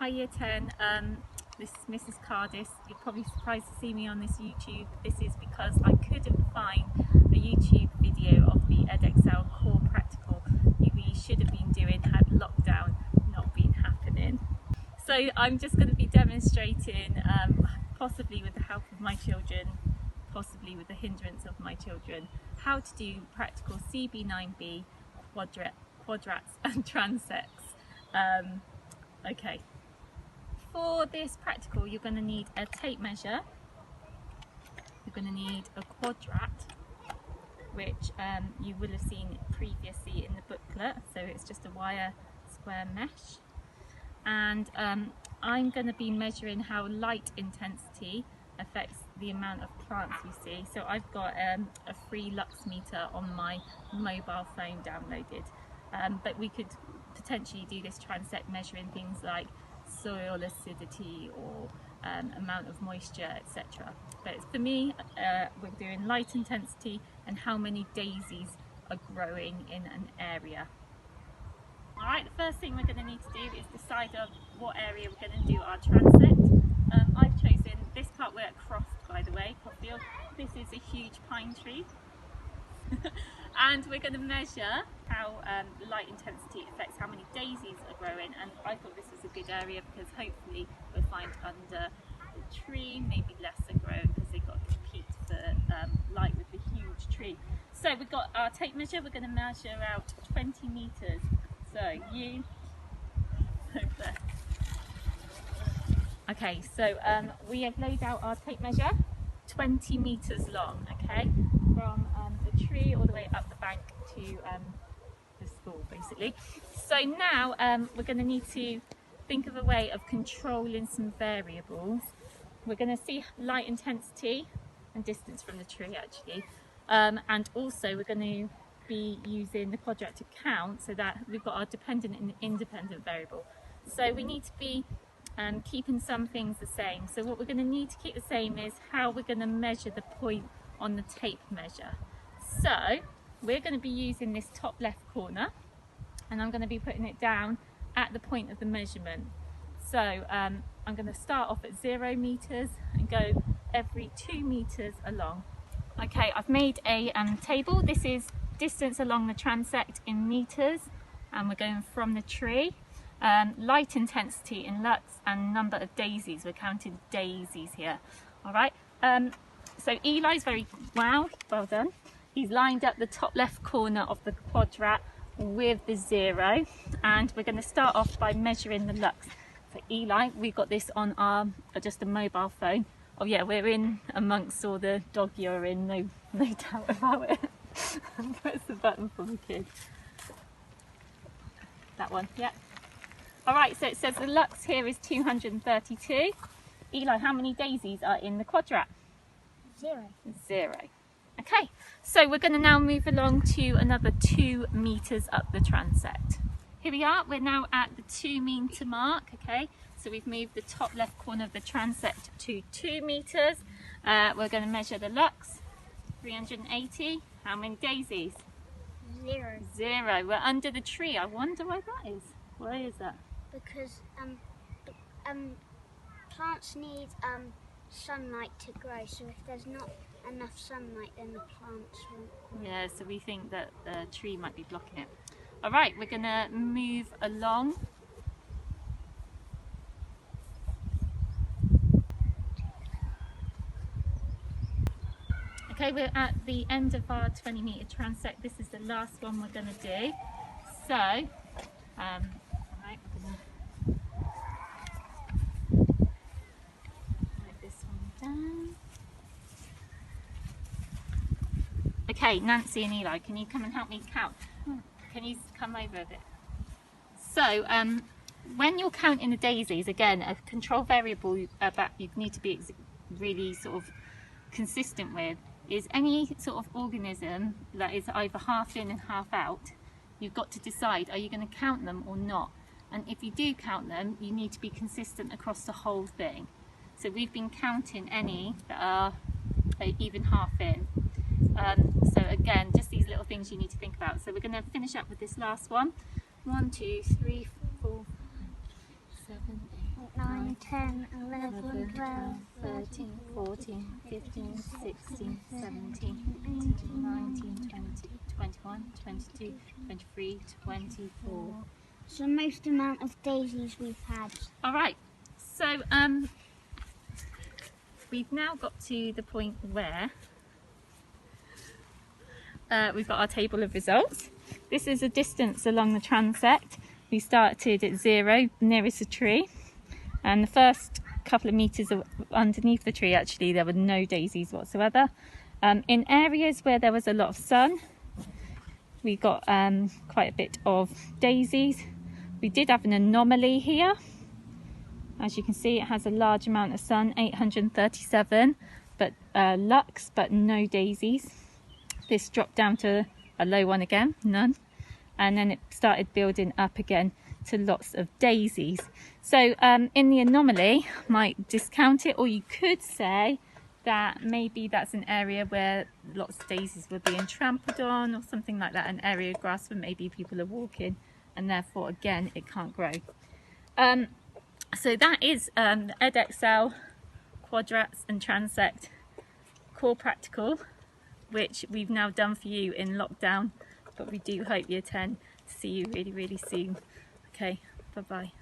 Hi Year 10, this is Mrs. Cardis. You're probably surprised to see me on this YouTube. This is because I couldn't find a YouTube video of the Edexcel core practical we should have been doing had lockdown not been happening. So I'm just going to be demonstrating, possibly with the help of my children, possibly with the hindrance of my children, how to do practical CB9B, quadrats and transects. Okay. For this practical, you're going to need a tape measure, you're going to need a quadrat, which you will have seen previously in the booklet, so it's just a wire square mesh, and I'm going to be measuring how light intensity affects the amount of plants you see. So I've got a free lux meter on my mobile phone downloaded, but we could potentially do this transect measuring things like soil acidity or amount of moisture, etc. But for me, we're doing light intensity and how many daisies are growing in an area. Alright, the first thing we're going to need to do is decide on what area we're going to do our transect. I've chosen this part. We're at Croft, by the way, Croftfield. This is a huge pine tree. And we're going to measure how light intensity affects how many daisies are growing, and I thought this was a good area because hopefully we'll find under the tree maybe less are growing because they've got to compete for light with the huge tree. So we've got our tape measure. We're going to measure out 20 metres. So you over there. Okay, so we have laid out our tape measure 20 metres long, okay, from the tree all the way up the bank to the school basically. So now we're going to need to think of a way of controlling some variables. We're going to see light intensity and distance from the tree actually, and also we're going to be using the quadrat to count so that we've got our dependent and independent variable. So we need to be keeping some things the same. So what we're going to need to keep the same is how we're going to measure the point on the tape measure. So we're going to be using this top left corner, and I'm going to be putting it down at the point of the measurement. So I'm going to start off at 0 metres and go every 2 metres along. Okay, I've made a table. This is distance along the transect in metres, and we're going from the tree. Light intensity in lux and number of daisies. We're counting daisies here. All right. So Eli's well done. He's lined up the top left corner of the quadrat with the 0, and we're going to start off by measuring the lux. So Eli, we've got this on our just a mobile phone. Oh yeah, we're in amongst all the dog urine, no doubt about it. Press the button for the kids. That one, yeah. Alright, so it says the lux here is 232. Eli, how many daisies are in the quadrat? 0. 0. Okay, so we're going to now move along to another 2 metres up the transect. Here we are, we're now at the 2 metre mark, okay? So we've moved the top left corner of the transect to 2 metres. We're going to measure the lux, 380. How many daisies? 0. 0. We're under the tree. I wonder why that is. Why is that? Because plants need sunlight to grow, so if there's not enough sunlight then the plants won't grow. Yeah, so we think that the tree might be blocking it. Alright, we're going to move along. Okay, we're at the end of our 20 metre transect. This is the last one we're going to do. So, right, we're going to write this one down. Okay, Nancy and Eli, can you come and help me count? Can you come over a bit? So, when you're counting the daisies, again, a control variable that you need to be really sort of consistent with is any sort of organism that is either half in and half out. You've got to decide, are you going to count them or not? And if you do count them, you need to be consistent across the whole thing. So we've been counting any that are even half in. So again, just these little things you need to think about. So we're going to finish up with this last one. 1, 2, 3, 4, 7, 8, 9, 10, 11, 11, 12, 13, 14, 15, 16, 17, 18, 19, 20, 21, 22, 23, 24. It's the most amount of daisies we've had. Alright, so we've now got to the point where we've got our table of results. This is a distance along the transect. We started at 0, nearest the tree, and the first couple of metres underneath the tree, actually, there were no daisies whatsoever. In areas where there was a lot of sun, we got quite a bit of daisies. We did have an anomaly here. As you can see, it has a large amount of sun, 837 lux, but no daisies. This dropped down to a low one again, none. And then it started building up again to lots of daisies. So in the anomaly, might discount it, or you could say that maybe that's an area where lots of daisies were being trampled on, or something like that, an area of grass where maybe people are walking, and therefore again it can't grow. So that is the Edexcel, Quadrats and Transect core practical, which we've now done for you in lockdown, but we do hope you attend to see you really, really soon. Okay, bye bye.